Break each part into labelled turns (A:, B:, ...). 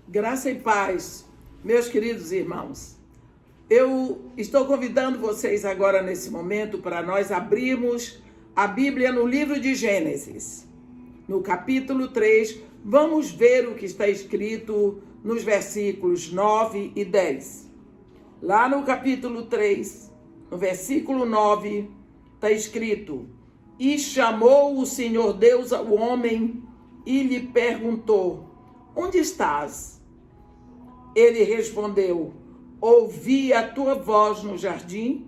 A: Graça e paz, meus queridos irmãos. Eu estou convidando vocês agora nesse momento para nós abrirmos a Bíblia no livro de Gênesis. No capítulo 3, vamos ver o que está escrito nos versículos 9 e 10. Lá no capítulo 3, no versículo 9, está escrito: E chamou o Senhor Deus ao homem e lhe perguntou: Onde estás? Ele respondeu: Ouvi a tua voz no jardim,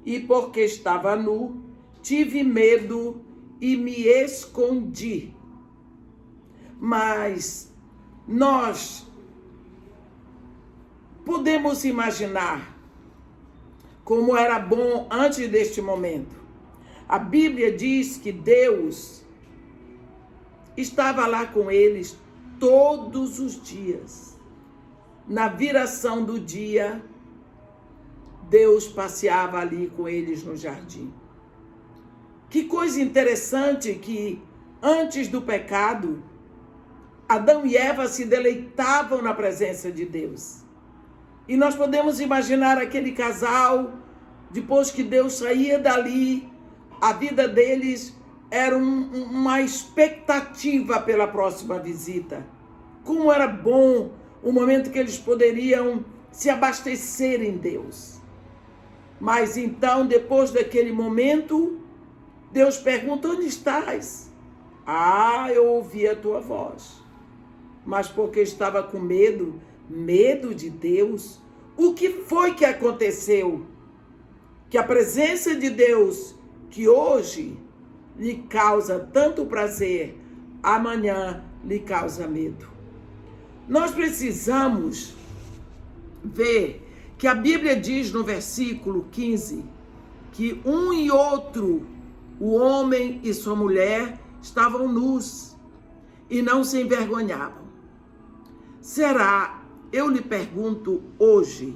A: e porque estava nu, tive medo e me escondi. Mas nós podemos imaginar como era bom antes deste momento. A Bíblia diz que Deus estava lá com eles todos os dias. Na viração do dia, Deus passeava ali com eles no jardim. Que coisa interessante que, antes do pecado, Adão e Eva se deleitavam na presença de Deus. E nós podemos imaginar aquele casal, depois que Deus saía dali, a vida deles era uma expectativa pela próxima visita. Como era bom o momento que eles poderiam se abastecer em Deus. Mas então, depois daquele momento, Deus pergunta: onde estás? Ah, eu ouvi a tua voz. Mas porque estava com medo de Deus, o que foi que aconteceu? Que a presença de Deus, que hoje lhe causa tanto prazer, amanhã lhe causa medo. Nós precisamos ver que a Bíblia diz no versículo 15 que um e outro, o homem e sua mulher, estavam nus e não se envergonhavam. Será, eu lhe pergunto hoje,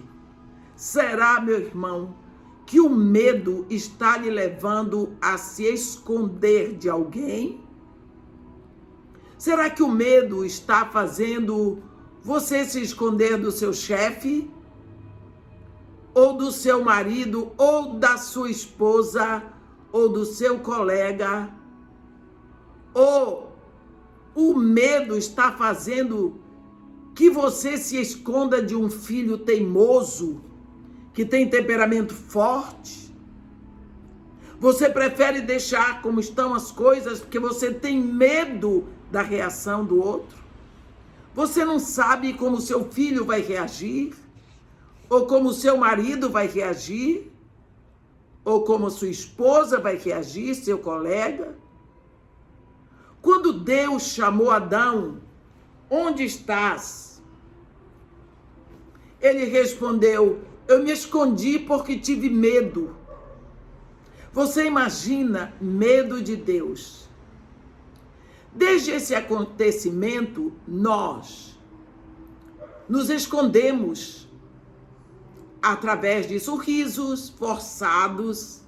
A: será, meu irmão, que o medo está lhe levando a se esconder de alguém? Será que o medo está fazendo você se esconder do seu chefe? Ou do seu marido? Ou da sua esposa? Ou do seu colega? Ou o medo está fazendo que você se esconda de um filho teimoso, que tem temperamento forte? Você prefere deixar como estão as coisas porque você tem medo da reação do outro? Você não sabe como seu filho vai reagir? Ou como seu marido vai reagir? Ou como sua esposa vai reagir, seu colega? Quando Deus chamou Adão: onde estás? Ele respondeu: eu me escondi porque tive medo. Você imagina medo de Deus? Desde esse acontecimento, nós nos escondemos através de sorrisos forçados,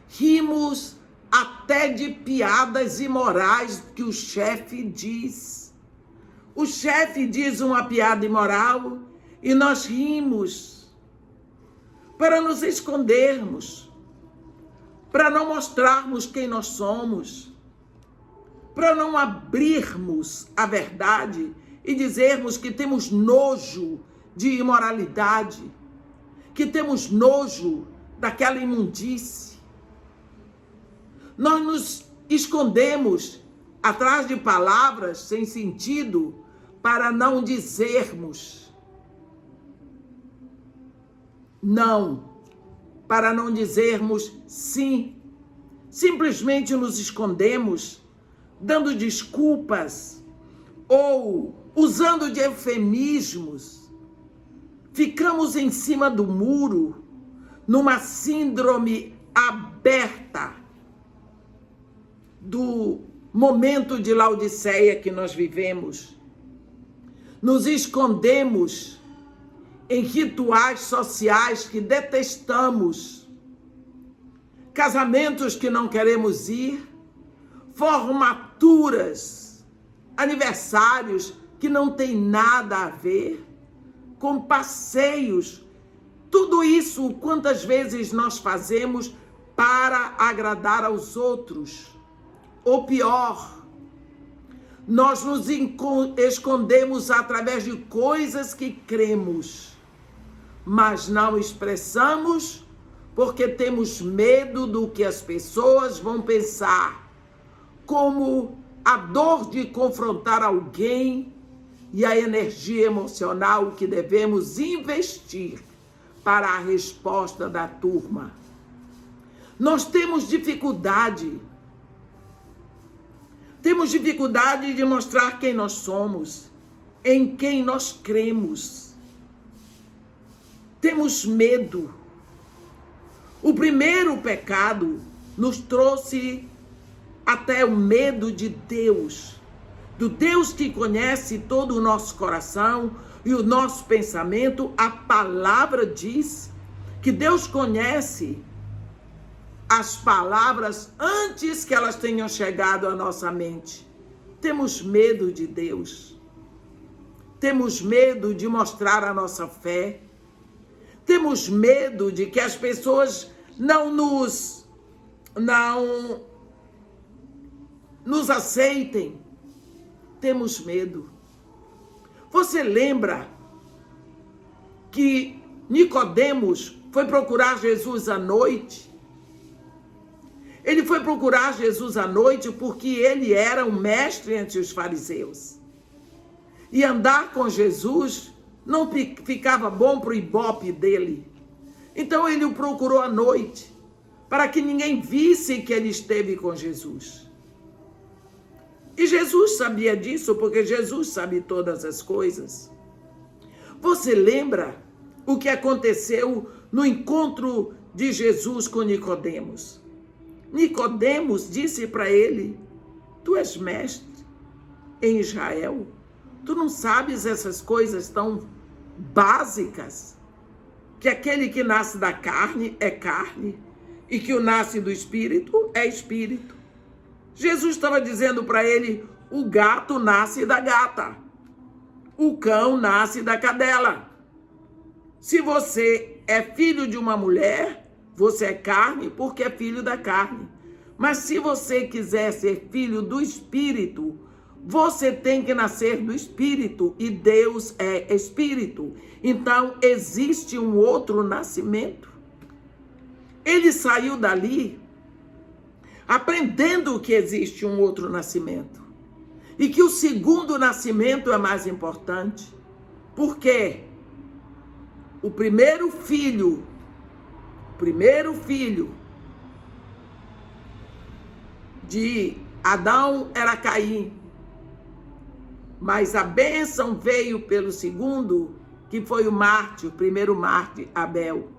A: rimos até de piadas imorais que o chefe diz. O chefe diz uma piada imoral e nós rimos para nos escondermos, para não mostrarmos quem nós somos, para não abrirmos a verdade e dizermos que temos nojo de imoralidade, que temos nojo daquela imundície. Nós nos escondemos atrás de palavras sem sentido para não dizermos não, para não dizermos sim. Simplesmente nos escondemos dando desculpas ou usando de eufemismos. Ficamos em cima do muro, numa síndrome aberta do momento de Laodiceia que nós vivemos. Nos escondemos em rituais sociais que detestamos, casamentos que não queremos ir, formaturas, aniversários que não tem nada a ver, com passeios. Tudo isso, quantas vezes nós fazemos para agradar aos outros? Ou pior, nós nos escondemos através de coisas que cremos, mas não expressamos porque temos medo do que as pessoas vão pensar, como a dor de confrontar alguém e a energia emocional que devemos investir para a resposta da turma. Nós temos dificuldade de mostrar quem nós somos, em quem nós cremos. Temos medo. O primeiro pecado nos trouxe até o medo de Deus, do Deus que conhece todo o nosso coração e o nosso pensamento. A palavra diz que Deus conhece as palavras antes que elas tenham chegado à nossa mente. Temos medo de Deus. Temos medo de mostrar a nossa fé. Temos medo de que as pessoas não nos aceitem. Temos medo. Você lembra que Nicodemos foi procurar Jesus à noite? Ele foi procurar Jesus à noite porque ele era um mestre entre os fariseus. E andar com Jesus não ficava bom para o ibope dele. Então ele o procurou à noite, para que ninguém visse que ele esteve com Jesus. E Jesus sabia disso, porque Jesus sabe todas as coisas. Você lembra o que aconteceu no encontro de Jesus com Nicodemos? Nicodemos disse para ele: tu és mestre em Israel, tu não sabes essas coisas tão básicas, que aquele que nasce da carne é carne e que o nasce do espírito é espírito. Jesus estava dizendo para ele: o gato nasce da gata, o cão nasce da cadela. Se você é filho de uma mulher, você é carne porque é filho da carne. Mas se você quiser ser filho do Espírito, você tem que nascer do Espírito, e Deus é Espírito. Então, existe um outro nascimento. Ele saiu dali aprendendo que existe um outro nascimento. E que o segundo nascimento é mais importante. Por quê? O primeiro filho de Adão era Caim. Mas a bênção veio pelo segundo, que foi o primeiro mártir, Abel.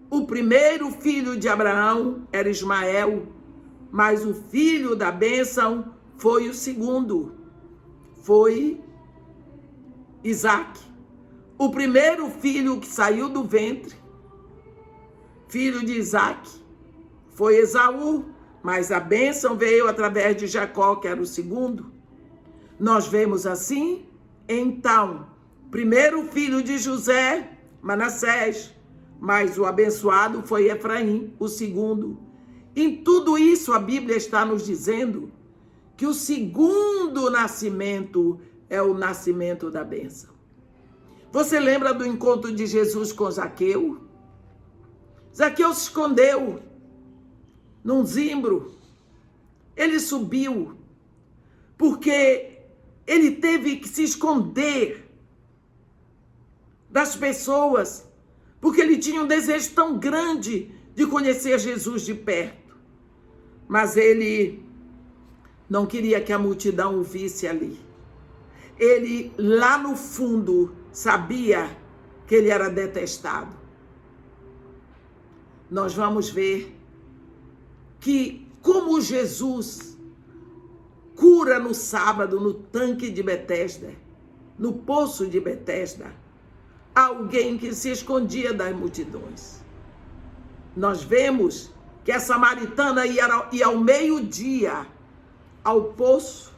A: O primeiro filho de Abraão era Ismael, mas o filho da bênção foi o segundo, foi Isaque. O primeiro filho que saiu do ventre, filho de Isaque, foi Esaú, mas a bênção veio através de Jacó, que era o segundo. Nós vemos assim, então, primeiro filho de José, Manassés, mas o abençoado foi Efraim, o segundo. Em tudo isso, a Bíblia está nos dizendo que o segundo nascimento é o nascimento da bênção. Você lembra do encontro de Jesus com Zaqueu? Zaqueu se escondeu num zimbro. Ele subiu porque ele teve que se esconder das pessoas, porque ele tinha um desejo tão grande de conhecer Jesus de perto. Mas ele não queria que a multidão o visse ali. Ele, lá no fundo, sabia que ele era detestado. Nós vamos ver que, como Jesus cura no sábado, no tanque de Betesda, no poço de Betesda, alguém que se escondia das multidões. Nós vemos que a samaritana ia ao meio-dia ao poço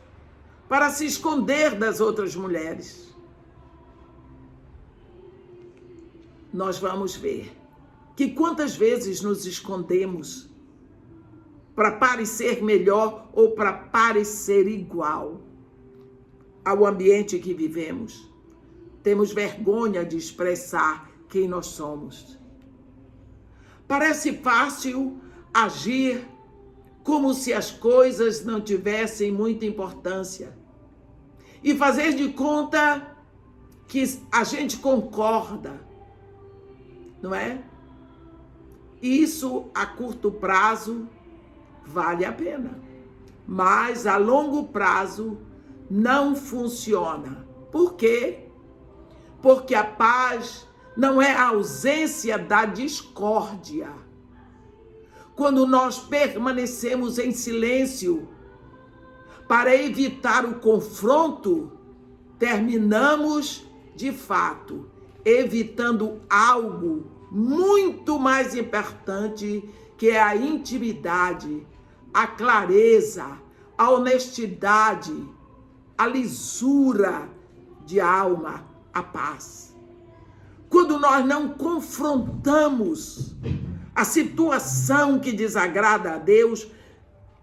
A: para se esconder das outras mulheres. Nós vamos ver que quantas vezes nos escondemos para parecer melhor ou para parecer igual ao ambiente que vivemos. Temos vergonha de expressar quem nós somos. Parece fácil agir como se as coisas não tivessem muita importância e fazer de conta que a gente concorda, não é? Isso a curto prazo vale a pena, mas a longo prazo não funciona. Por quê? Porque a paz não é a ausência da discórdia. Quando nós permanecemos em silêncio para evitar o confronto, terminamos, de fato, evitando algo muito mais importante, que é a intimidade, a clareza, a honestidade, a lisura de alma, a paz. Quando nós não confrontamos a situação que desagrada a Deus,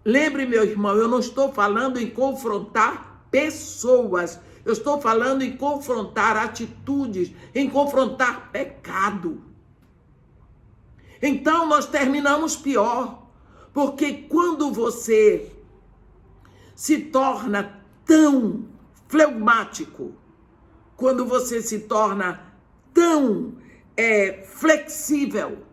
A: lembre, meu irmão, eu não estou falando em confrontar pessoas, eu estou falando em confrontar atitudes, em confrontar pecado. Então nós terminamos pior, porque quando você se torna tão flegmático, quando você se torna tão flexível,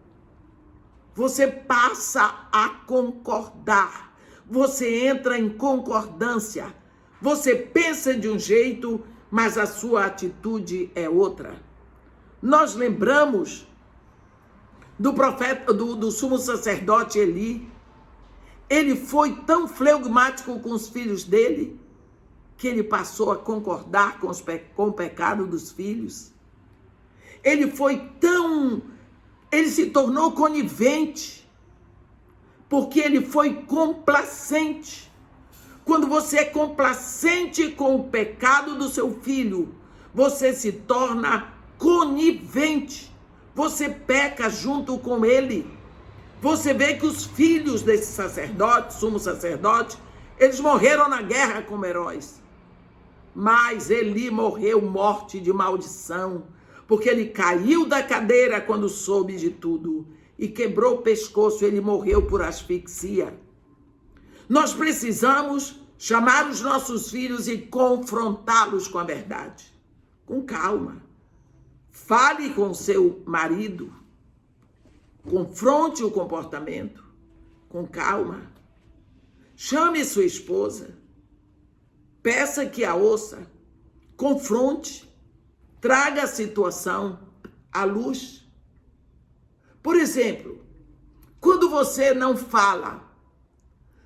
A: você passa a concordar, você entra em concordância, você pensa de um jeito, mas a sua atitude é outra. Nós lembramos do profeta, do sumo sacerdote Eli. Ele foi tão flegmático com os filhos dele, que ele passou a concordar com o pecado dos filhos. Ele se tornou conivente, porque ele foi complacente. Quando você é complacente com o pecado do seu filho, você se torna conivente. Você peca junto com ele. Você vê que os filhos desse sacerdote, sumo sacerdote, eles morreram na guerra como heróis. Mas Eli morreu morte de maldição, porque ele caiu da cadeira quando soube de tudo e quebrou o pescoço, ele morreu por asfixia. Nós precisamos chamar os nossos filhos e confrontá-los com a verdade, com calma. Fale com seu marido, confronte o comportamento, com calma. Chame sua esposa, peça que a ouça, confronte, traga a situação à luz. Por exemplo, quando você não fala,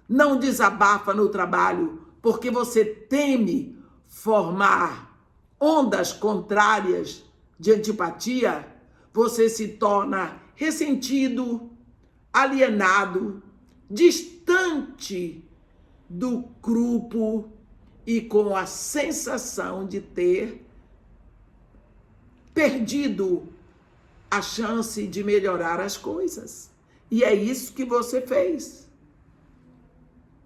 A: não desabafa no trabalho, porque você teme formar ondas contrárias de antipatia, você se torna ressentido, alienado, distante do grupo e com a sensação de ter perdido a chance de melhorar as coisas. E é isso que você fez.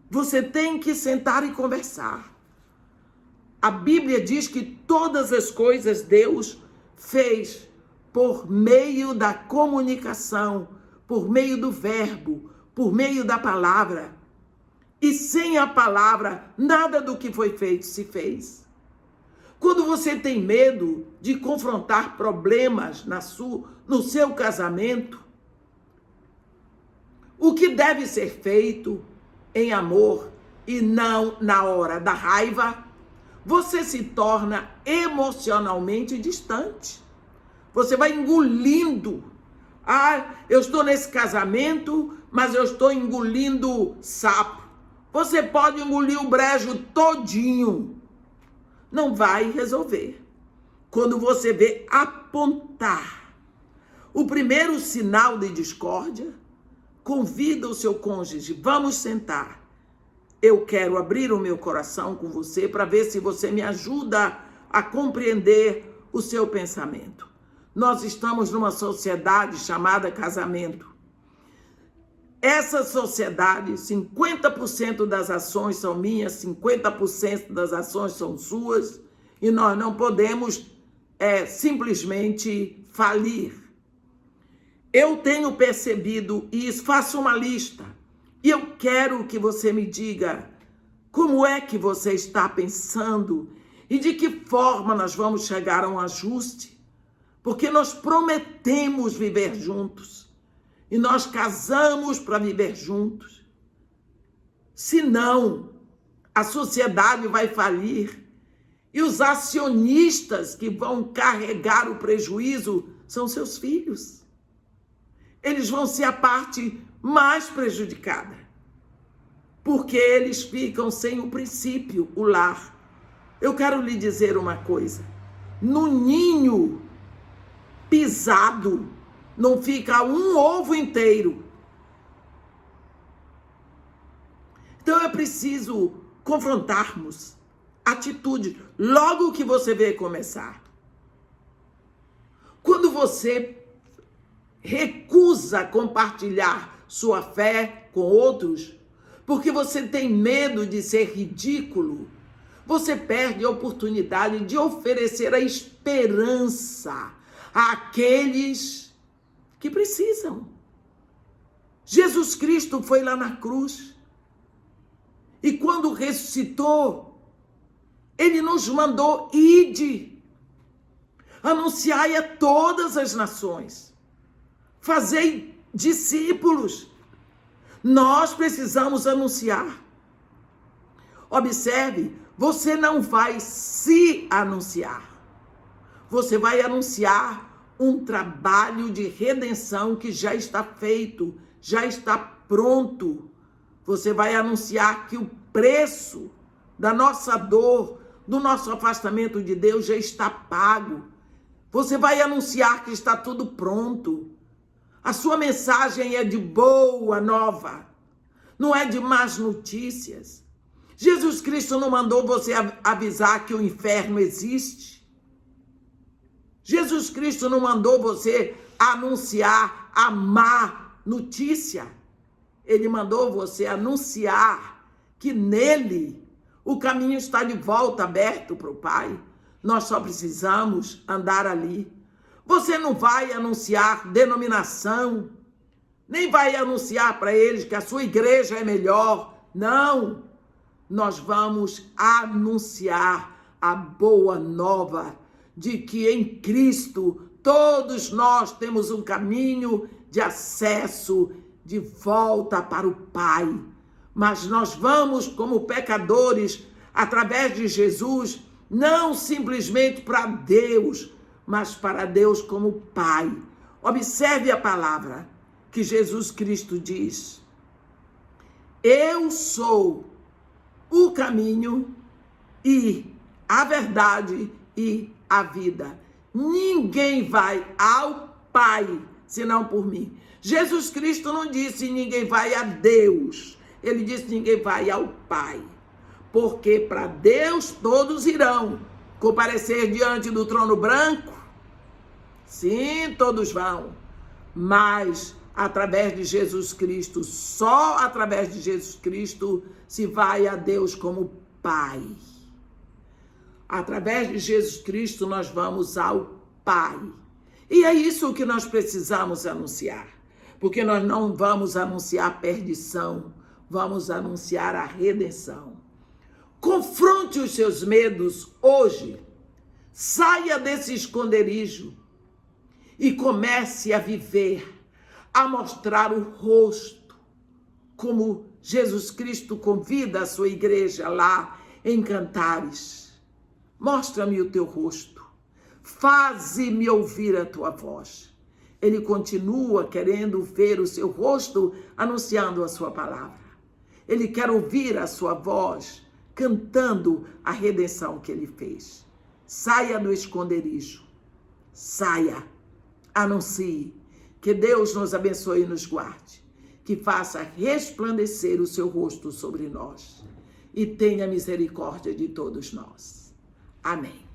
A: Você tem que sentar e conversar. A Bíblia diz que todas as coisas Deus fez por meio da comunicação, por meio do verbo, por meio da palavra. E sem a palavra, nada do que foi feito se fez. Quando você tem medo de confrontar problemas no seu casamento, o que deve ser feito em amor e não na hora da raiva, você se torna emocionalmente distante. Você vai engolindo. Eu estou nesse casamento, mas eu estou engolindo sapo. Você pode engolir o brejo todinho. Não vai resolver. Quando você vê apontar o primeiro sinal de discórdia, convida o seu cônjuge, vamos sentar eu quero abrir o meu coração com você para ver se você me ajuda a compreender o seu pensamento. Nós estamos numa sociedade chamada casamento. Essa sociedade, 50% das ações são minhas, 50% das ações são suas, e nós não podemos simplesmente falir. Eu tenho percebido isso, faço uma lista, e eu quero que você me diga como é que você está pensando e de que forma nós vamos chegar a um ajuste, porque nós prometemos viver juntos e nós casamos para viver juntos. Senão, a sociedade vai falir e os acionistas que vão carregar o prejuízo são seus filhos. Eles vão ser a parte mais prejudicada, porque eles ficam sem o princípio, o lar. Eu quero lhe dizer uma coisa: no ninho pisado não fica um ovo inteiro. Então é preciso confrontarmos atitudes logo que você vê começar. Quando você recusa compartilhar sua fé com outros, porque você tem medo de ser ridículo, você perde a oportunidade de oferecer a esperança àqueles que precisam. Jesus Cristo foi lá na cruz e quando ressuscitou, ele nos mandou: ide, anunciai a todas as nações, fazei discípulos. Nós precisamos anunciar. Observe, você não vai se anunciar. Você vai anunciar um trabalho de redenção que já está feito, já está pronto. Você vai anunciar que o preço da nossa dor, do nosso afastamento de Deus já está pago. Você vai anunciar que está tudo pronto. A sua mensagem é de boa nova, não é de más notícias. Jesus Cristo não mandou você avisar que o inferno existe. Jesus Cristo não mandou você anunciar a má notícia. Ele mandou você anunciar que nele o caminho está de volta aberto para o Pai. Nós só precisamos andar ali. Você não vai anunciar denominação, nem vai anunciar para eles que a sua igreja é melhor. Não, nós vamos anunciar a boa nova de que em Cristo todos nós temos um caminho de acesso, de volta para o Pai. Mas nós vamos, como pecadores, através de Jesus, não simplesmente para Deus, mas para Deus como Pai. Observe a palavra que Jesus Cristo diz: eu sou o caminho e a verdade e a vida. Ninguém vai ao Pai senão por mim. Jesus Cristo não disse ninguém vai a Deus. Ele disse ninguém vai ao Pai. Porque para Deus todos irão comparecer diante do trono branco. Sim, todos vão. Mas através de Jesus Cristo, só através de Jesus Cristo se vai a Deus como Pai. Através de Jesus Cristo nós vamos ao Pai. E é isso que nós precisamos anunciar. Porque nós não vamos anunciar perdição, vamos anunciar a redenção. Confronte os seus medos hoje. Saia desse esconderijo e comece a viver, a mostrar o rosto, como Jesus Cristo convida a sua igreja lá em Cantares. Mostra-me o teu rosto, faze-me ouvir a tua voz. Ele continua querendo ver o seu rosto anunciando a sua palavra. Ele quer ouvir a sua voz cantando a redenção que ele fez. Saia do esconderijo, saia, anuncie. Que Deus nos abençoe e nos guarde. que faça resplandecer o seu rosto sobre nós e tenha misericórdia de todos nós. Amém.